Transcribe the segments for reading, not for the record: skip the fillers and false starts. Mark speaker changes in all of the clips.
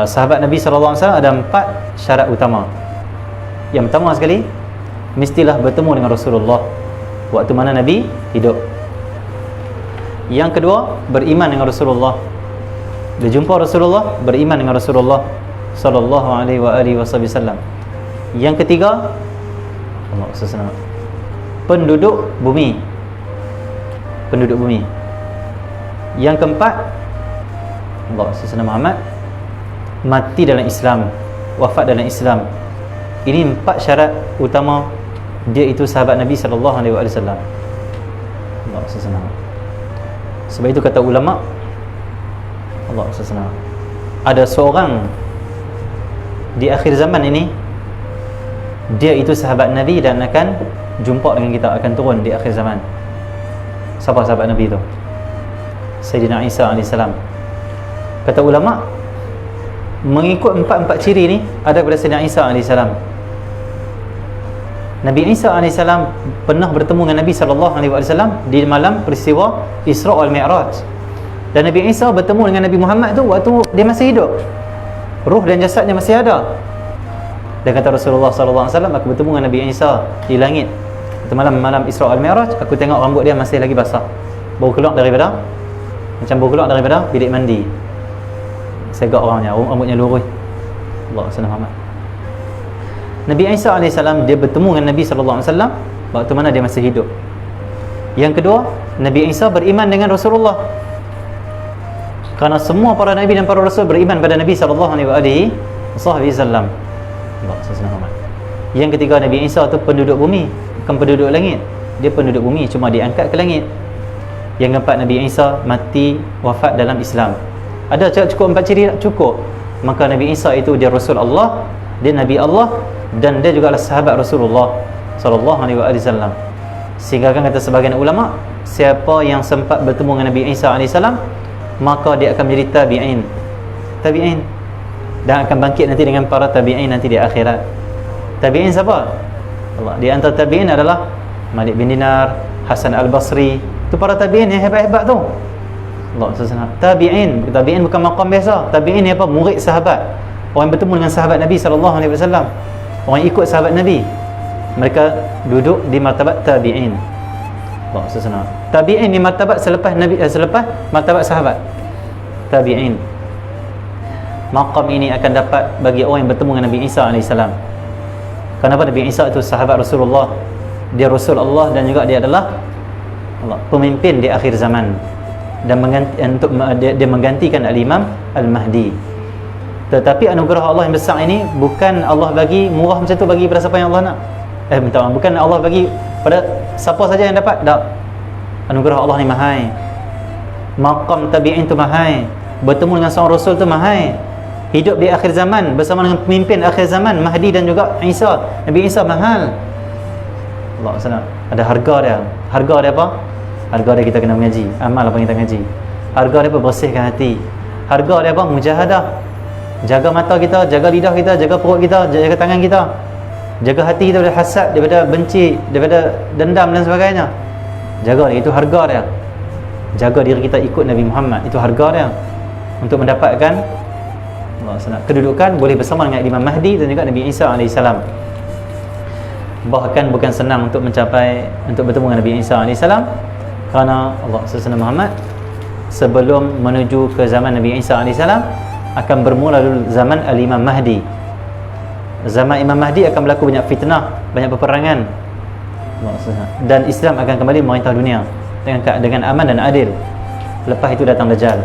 Speaker 1: Sahabat Nabi SAW ada 4 syarat utama. Yang pertama sekali, mestilah bertemu dengan Rasulullah waktu mana Nabi hidup. Yang kedua, beriman dengan Rasulullah. Dia jumpa Rasulullah, beriman dengan Rasulullah sallallahu alaihi wasallam. Yang ketiga, Allah SWT, penduduk bumi. Penduduk bumi. Yang keempat, Allah SWT Muhammad mati dalam Islam, wafat dalam Islam. Ini 4 syarat utama dia itu sahabat Nabi sallallahu alaihi wasallam. Allah SWT. Sebab itu kata ulama, Allah SWT, ada seorang di akhir zaman ini, dia itu sahabat Nabi dan akan jumpa dengan kita, akan turun di akhir zaman. Siapa sahabat Nabi itu? Sayyidina Isa AS. Kata ulama, mengikut 4 ciri ni ada pada Sayyidina Isa AS. Nabi Isa AS pernah bertemu dengan Nabi SAW di malam peristiwa Isra' wal Mi'raj. Dan Nabi Isa bertemu dengan Nabi Muhammad tu waktu dia masih hidup, ruh dan jasadnya masih ada. Dan kata Rasulullah SAW, aku bertemu dengan Nabi Isa di langit itu malam Isra' wal Mi'raj. Aku tengok rambut dia masih lagi basah, baru keluar daripada, macam baru keluar daripada bilik mandi. Segak orangnya, rambutnya lurus. Allah SWT. Nabi Isa AS dia bertemu dengan Nabi SAW waktu mana dia masih hidup. Yang kedua, Nabi Isa beriman dengan Rasulullah. Kerana semua para Nabi dan para Rasul beriman pada Nabi SAW. Yang ketiga, Nabi Isa tu penduduk bumi, bukan penduduk langit. Dia penduduk bumi, cuma diangkat ke langit. Yang keempat, Nabi Isa mati wafat dalam Islam. Ada cukup 4 ciri? Cukup. Maka Nabi Isa itu dia Rasul Allah, dia Nabi Allah, dan dia juga adalah sahabat Rasulullah SAW. Sehingga kan kata sebagian ulama, siapa yang sempat bertemu dengan Nabi Isa AS, maka dia akan menjadi tabi'in dan akan bangkit nanti dengan para tabi'in nanti di akhirat. Tabi'in siapa? Allah. Di antara tabi'in adalah Malik bin Dinar, Hasan al-Basri. Itu para tabi'in yang hebat-hebat tu. Allah SWT. Tabi'in bukan maqam biasa. Tabi'in ni apa? Murid sahabat, orang yang bertemu dengan sahabat Nabi SAW, orang yang ikut sahabat Nabi. Mereka duduk di martabat tabi'in. Allah SWT. Tabi'in ni martabat selepas Nabi, selepas martabat sahabat. Tabi'in. Maqam ini akan dapat bagi orang yang bertemu dengan Nabi Isa AS. Kenapa? Nabi Isa itu sahabat Rasulullah, dia Rasul Allah, dan juga dia adalah Allah, pemimpin di akhir zaman, dan dia menggantikan Al-Imam Al-Mahdi. Tetapi anugerah Allah yang besar ini bukan Allah bagi murah macam tu bagi pada siapa yang Allah nak. Bukan Allah bagi pada siapa saja yang dapat. Tak. Anugerah Allah ni mahal. Maqam tabi'in tu mahal. Bertemu dengan seorang Rasul tu mahal. Hidup di akhir zaman bersama dengan pemimpin akhir zaman Mahdi dan juga Isa, Nabi Isa, mahal. Allah SWT. Ada harga dia. Harga dia apa? Harga dia kita kena mengaji, amal apa yang kita mengaji. Harga dia apa? Bersihkan hati. Harga dia apa? Mujahadah. Jaga mata kita, jaga lidah kita, jaga perut kita, jaga tangan kita, jaga hati kita daripada hasad, daripada benci, daripada dendam dan sebagainya. Jaga dia, itu harga dia. Jaga diri kita ikut Nabi Muhammad, itu harga dia. Untuk mendapatkan kedudukan boleh bersama dengan Imam Mahdi dan juga Nabi Isa AS. Bahkan bukan senang untuk mencapai, untuk bertemu dengan Nabi Isa AS, kerana Allah SWT Muhammad sebelum menuju ke zaman Nabi Isa AS akan bermula dulu zaman Al-Imam Mahdi. Zaman Imam Mahdi akan berlaku banyak fitnah, banyak peperangan, dan Islam akan kembali memerintah dunia dengan aman dan adil. Lepas itu datang Dajjal.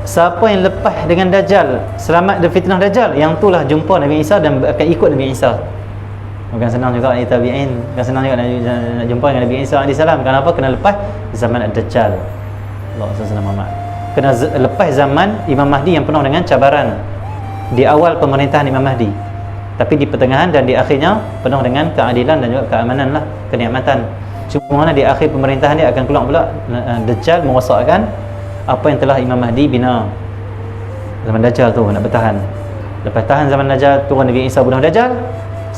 Speaker 1: Siapa yang lepas dengan Dajjal, selamat dari fitnah Dajjal, yang itulah jumpa Nabi Isa dan akan ikut Nabi Isa. Bukan senang juga ni tabi'in, bukan senang juga nak jumpa dengan Nabi Isa AS. Kenapa? Kena lepas zaman Ad-Dajjal. Allah SWT Muhammad. Kena lepas zaman Imam Mahdi yang penuh dengan cabaran di awal pemerintahan Imam Mahdi, tapi di pertengahan dan di akhirnya penuh dengan keadilan dan juga keamanan lah, kenikmatan. Cuma di akhir pemerintahan dia akan keluar pula Dajjal merosakkan apa yang telah Imam Mahdi bina. Zaman Dajjal tu nak bertahan. Lepas tahan zaman Dajjal, turun Nabi Isa bunuh Dajjal.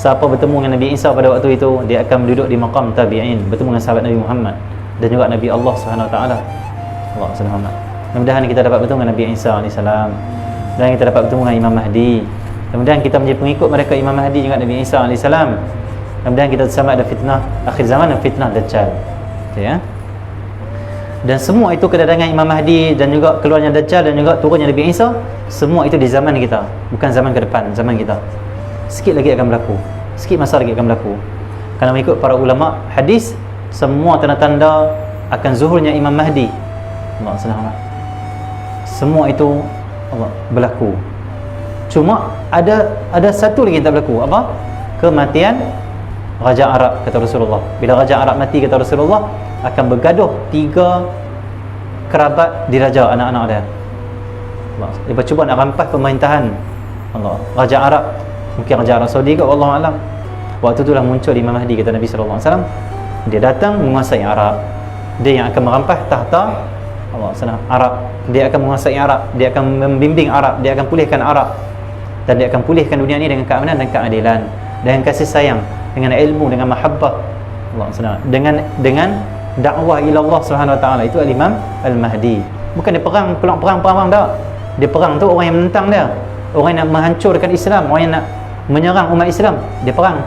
Speaker 1: Siapa bertemu dengan Nabi Isa pada waktu itu, dia akan duduk di maqam tabi'in, bertemu dengan sahabat Nabi Muhammad dan juga Nabi Allah SWT. Allah SWT. Mudah-mudahan kita dapat bertemu dengan Nabi Isa AS. dan kita dapat bertemu dengan Imam Mahdi. Kemudian kita menjadi pengikut mereka Imam Mahdi juga Nabi Isa AS. Kemudian kita selamat dari fitnah akhir zaman dan fitnah Dajjal. Okay, ya? Dan semua itu kedatangan Imam Mahdi dan juga keluarnya Dajjal dan juga turunnya Nabi Isa, semua itu di zaman kita, bukan zaman ke depan, zaman kita. Sikit lagi akan berlaku, sikit masa lagi akan berlaku. Kerana mengikut para ulama hadis, semua tanda-tanda akan zuhurnya Imam Mahdi, Allah SWT, semua itu Allah berlaku. Cuma ada satu lagi yang tak berlaku. Apa? Kematian Raja Arab, kata Rasulullah. Bila Raja Arab mati, kata Rasulullah, akan bergaduh 3 kerabat diraja, anak-anak dia. Dia cuba nak rampas pemerintahan Allah, Raja Arab, mungkin Raja Arab Saudi ke, Wallahu a'lam. Waktu itulah muncul Imam Mahdi, kata Nabi SAW. Dia datang menguasai Arab. Dia yang akan merampas tahta Allah SWT, Arab. Dia akan menguasai Arab, dia akan membimbing Arab, dia akan pulihkan Arab, dan dia akan pulihkan dunia ini dengan keamanan dan keadilan, dengan kasih sayang, dengan ilmu, dengan mahabbah Allah SWT, dengan dakwah ila Allah Subhanahu Wa Taala. Itu Al-Imam Al-Mahdi. Bukan dia perang tak. Dia perang tu orang yang menentang dia, orang yang nak menghancurkan Islam, orang yang nak menyerang umat Islam, dia perang.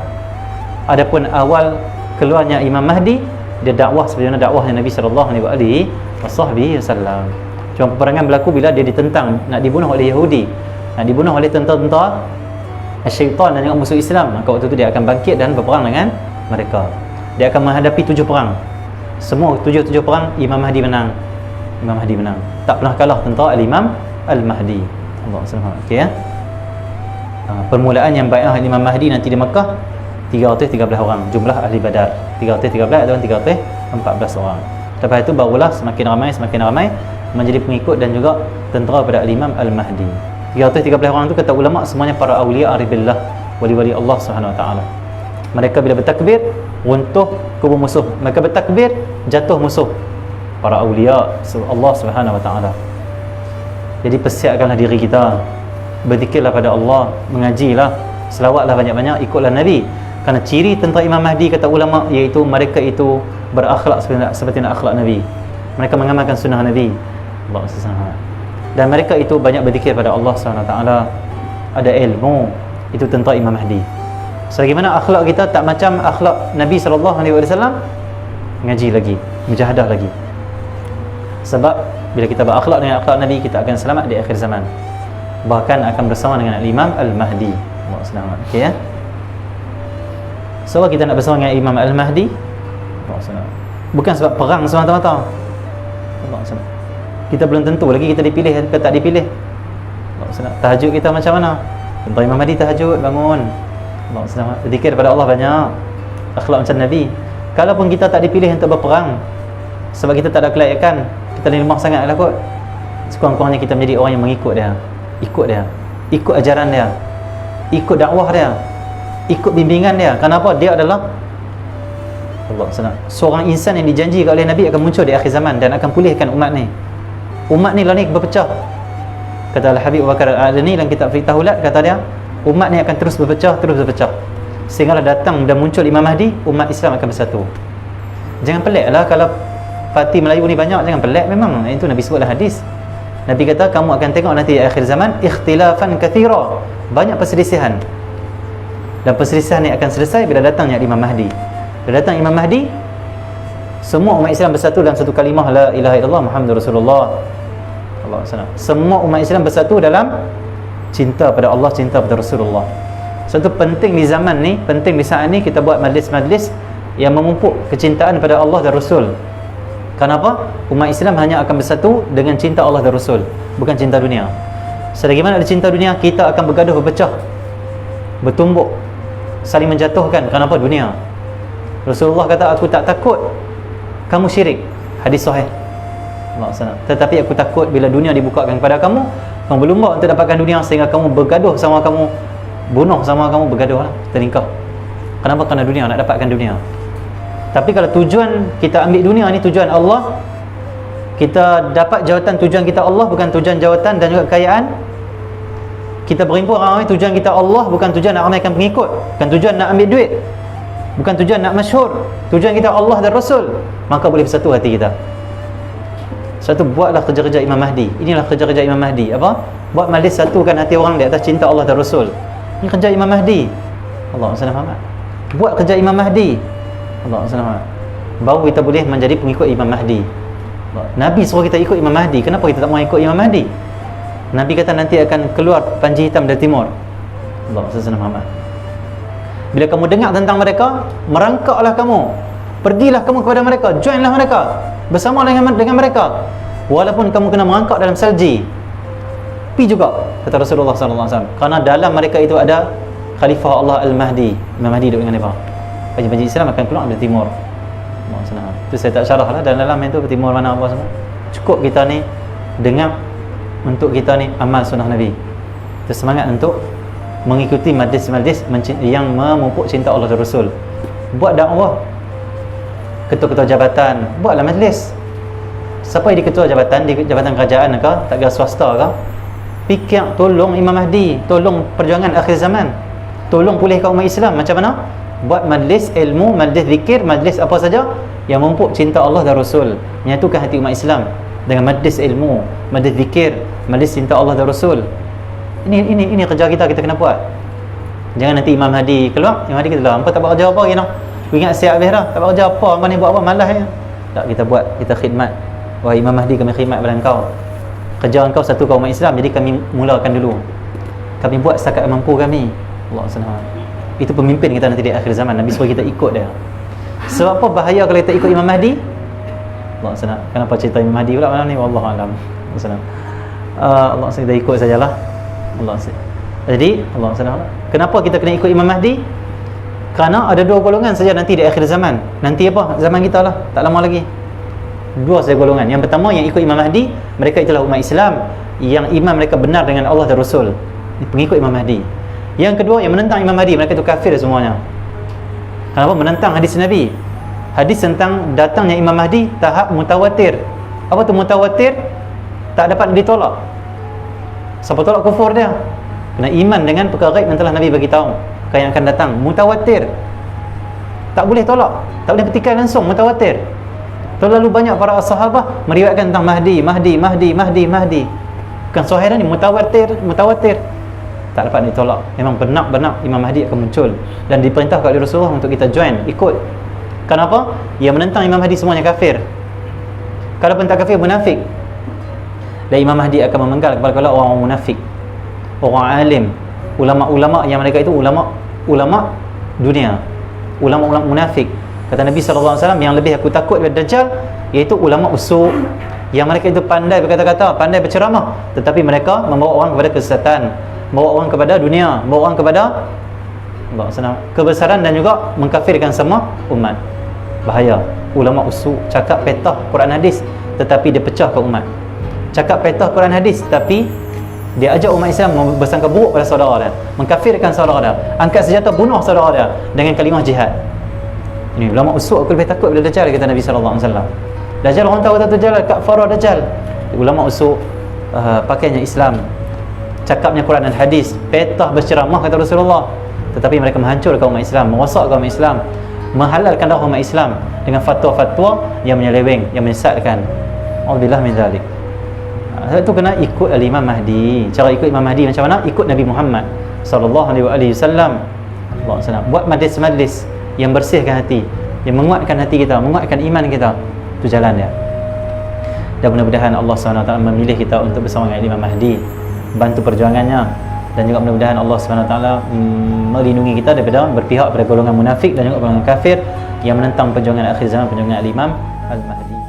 Speaker 1: Adapun awal keluarnya Imam Mahdi, dia dakwah sebagaimana dakwahnya Nabi sallallahu alaihi wasallam. Cuma peperangan berlaku bila dia ditentang, nak dibunuh oleh Yahudi, nak dibunuh oleh tentera-tentera syaitan dan juga musuh Islam. Maka waktu itu dia akan bangkit dan berperang dengan mereka. Dia akan menghadapi 7 perang. Semua 7 perang Imam Mahdi menang. Imam Mahdi menang. Tak pernah kalah tentera Al-Imam Al-Mahdi. Allah SWT. Okey, ya. Permulaan yang bai'ah Imam Mahdi nanti di Mekah 313 orang jumlah ahli Badar. 313 atau 314 orang. Lepas itu barulah semakin ramai menjadi pengikut dan juga tentera pada Al-Imam Al-Mahdi. 313 orang itu kata ulama semuanya para awliya aribillah, wali-wali Allah Subhanahu Wa Taala. Mereka bila bertakbir runtuh kubu musuh, mereka bertakbir jatuh musuh, para awliya Allah Subhanahu Wa Taala. Jadi persiapkanlah diri kita, berzikirlah pada Allah, mengajilah, selawatlah banyak-banyak, ikutlah Nabi. Kerana ciri tentera Imam Mahdi kata ulama iaitu mereka itu berakhlak seperti akhlak Nabi. Mereka mengamalkan sunnah Nabi Allah SWT. Dan mereka itu banyak berzikir pada Allah SWT, ada ilmu. Itu tentera Imam Mahdi. Sebagaimana akhlak kita tak macam akhlak Nabi SAW, ngaji lagi, mujahadah lagi. Sebab bila kita berakhlak dengan akhlak Nabi, kita akan selamat di akhir zaman, bahkan akan bersama dengan Imam Al-Mahdi Allah SWT. Okay, ya? Sebab kita nak bersama dengan Imam Al-Mahdi bukan sebab perang semata-mata. Kita belum tentu lagi kita dipilih ke tak dipilih. Tahajud kita macam mana? Tentang Imam Mahdi tahajud, bangun, zikir pada Allah banyak, akhlak macam Nabi. Kalaupun kita tak dipilih untuk berperang sebab kita tak ada kelayakan, kita lemah sangat lah kot, sekurang-kurangnya kita menjadi orang yang mengikut dia, ikut ajaran dia, ikut dakwah dia, ikut bimbingan dia. Kenapa? Dia adalah Allah SWT, seorang insan yang dijanjikan oleh Nabi akan muncul di akhir zaman dan akan pulihkan umat ni. Umat ni lah ni berpecah. Kata Al-Habib Abu Bakar Al-Adani dalam kitab Fiqh Tahulat, kata dia, umat ni akan terus berpecah, sehinggalah datang dan muncul Imam Mahdi, umat Islam akan bersatu. Jangan pelik lah kalau parti Melayu ni banyak, jangan pelik. Memang itu Nabi sebut dalam hadis. Nabi kata kamu akan tengok nanti di akhir zaman ikhtilafan kathira, banyak perselisihan. Dan perselisihan ni akan selesai bila datangnya Imam Mahdi. Bila datang Imam Mahdi, semua umat Islam bersatu dalam satu kalimah la ilaha illallah Muhammadur Rasulullah Allah SWT. Semua umat Islam bersatu dalam cinta pada Allah, cinta pada Rasulullah. Satu penting di zaman ni, penting di saat ni kita buat majlis-majlis yang memupuk kecintaan pada Allah dan Rasul. Kenapa? Umat Islam hanya akan bersatu dengan cinta Allah dan Rasul, bukan cinta dunia. Sebagaimana ada cinta dunia, kita akan bergaduh, berpecah, bertumbuk, saling menjatuhkan. Kenapa? Dunia. Rasulullah kata, aku tak takut kamu syirik, hadis sahih. Tetapi aku takut bila dunia dibukakan kepada kamu, kamu berlumba untuk dapatkan dunia sehingga kamu bergaduh sama kamu, bunuh sama kamu, bergaduh lah, terlingkar. Kenapa? Kerana dunia, nak dapatkan dunia. Tapi kalau tujuan kita ambil dunia ni tujuan Allah, kita dapat jawatan tujuan kita Allah, bukan tujuan jawatan dan juga kekayaan. Kita berhimpun ramai, tujuan kita Allah, bukan tujuan nak ramaikan pengikut, bukan tujuan nak ambil duit, bukan tujuan nak masyhur, tujuan kita Allah dan Rasul, maka boleh bersatu hati kita. Sebab tu buatlah kerja-kerja Imam Mahdi. Inilah kerja-kerja Imam Mahdi. Apa? Buat majlis satukan hati orang di atas cinta Allah dan Rasul. Ini kerja Imam Mahdi. Allah SWT. Buat kerja Imam Mahdi. Allah SWT. Baru kita boleh menjadi pengikut Imam Mahdi. Nabi suruh kita ikut Imam Mahdi. Kenapa kita tak mau ikut Imam Mahdi? Nabi kata nanti akan keluar panji hitam dari timur. Allah SWT. Bila kamu dengar tentang mereka, merangkaklah kamu. Pergilah kamu kepada mereka, joinlah mereka, bersama dengan mereka. Walaupun kamu kena merangkak dalam salji, pi juga, kata Rasulullah SAW. Kerana dalam mereka itu ada Khalifah Allah Al-Mahdi. Imam Mahdi duduk dengan mereka. Panji-panji Islam akan keluar dari timur. Itu saya tak syarah lah dalam itu timur mana apa semua. Cukup kita ni dengar untuk kita ni amal sunnah Nabi. Itu semangat untuk mengikuti majlis-majlis yang memupuk cinta Allah dan Rasul. Buat dakwah, ketua-ketua jabatan, buatlah majlis. Siapa yang di ketua jabatan, di jabatan kerajaan ke, tak kira swasta ke, fikir tolong Imam Mahdi, tolong perjuangan akhir zaman, tolong pulihkan umat Islam. Macam mana? Buat majlis ilmu, majlis zikir, majlis apa saja yang memupuk cinta Allah dan Rasul, menyatukan hati umat Islam dengan majlis ilmu, majlis zikir, majlis cinta Allah dan Rasul. Ini kerja kita kena buat. Jangan nanti Imam Mahdi keluar, Imam Mahdi kata lah, hampa tak buat kerja apa lagi noh. Aku ingat siap habis dah, tak buat kerja apa, hampa ni buat apa, malas ya. Tak, kita buat, kita khidmat. Wahai Imam Mahdi, kami khidmat pada engkau. Kerja engkau satu kaum umat Islam, jadi kami mulakan dulu. Kami buat setakat mampu kami. Allah SWT. Itu pemimpin kita nanti di akhir zaman. Nabi suruh kita ikut dia. Sebab apa bahaya kalau kita ikut Imam Mahdi? Allah SWT. Kenapa cerita Imam Mahdi pula malam ni? Wallahualam. Allah SWT, kita ikut sajalah. Allah SWT. Jadi Allah SWT, kenapa kita kena ikut Imam Mahdi? Kerana ada dua golongan saja nanti di akhir zaman. Nanti apa? Zaman kita lah, tak lama lagi. Dua saja golongan. Yang pertama yang ikut Imam Mahdi, mereka itulah umat Islam yang iman mereka benar dengan Allah dan Rasul, pengikut Imam Mahdi. Yang kedua yang menentang Imam Mahdi, mereka itu kafir semuanya. Kenapa? Menentang hadis Nabi. Hadis tentang datangnya Imam Mahdi tahap mutawatir. Apa tu mutawatir? Tak dapat ditolak. Siapa tolak kufur dia? Kena iman dengan perkara gaib yang telah Nabi bagi tahu yang akan datang. Mutawatir, tak boleh tolak, tak boleh petikai langsung. Mutawatir. Terlalu banyak para sahabat meriwayatkan tentang Mahdi. Bukan sahih dah ni, mutawatir. Tak dapat ditolak. Memang benar-benar Imam Mahdi akan muncul dan diperintahkan oleh Rasulullah untuk kita join, ikut. Kenapa? Yang menentang Imam Mahdi semuanya kafir. Kalau pun tak kafir, munafik. Dan Imam Mahdi akan memenggal kepada orang-orang munafik, orang alim, ulama-ulama yang mereka itu ulama dunia, ulama-ulama munafik. Kata Nabi SAW, yang lebih aku takut daripada Dajjal iaitu ulama usul, yang mereka itu pandai berkata-kata, pandai berceramah, tetapi mereka membawa orang kepada kesesatan, membawa orang kepada dunia, membawa orang kepada kebesaran dan juga mengkafirkan semua umat. Bahaya. Ulama usul cakap petah Quran hadis tetapi dia pecahkan umat. Cakap petah Quran hadis tapi dia ajak umat Islam bersangka buruk pada saudara dia, mengkafirkan saudara dia, angkat senjata bunuh saudara dia dengan kalimah jihad. Ini ulama usul aku lebih takut bila Dajjal, kata Nabi SAW. Dajjal orang tahu Dajjal, kafara Dajjal. Ulama usul pakainya Islam, cakapnya Quran dan hadis, petah berceramah kata Rasulullah, tetapi mereka menghancurkan umat Islam, merosakkan umat Islam, menghalalkan darah umat Islam dengan fatwa-fatwa yang menyeleweng, yang menyesatkan. Alhamdulillah min zalik. Itu kena ikut Imam Mahdi. Cara ikut Imam Mahdi macam mana? Ikut Nabi Muhammad sallallahu alaihi wasallam. Buat majlis-majlis yang bersihkan hati, yang menguatkan hati kita, menguatkan iman kita. Itu jalan dia. Dan mudah-mudahan Allah SWT memilih kita untuk bersama dengan Imam Mahdi, bantu perjuangannya, dan juga mudah-mudahan Allah SWT melindungi kita daripada berpihak pada golongan munafik dan juga golongan kafir yang menentang perjuangan akhir zaman, perjuangan Imam Al-Mahdi.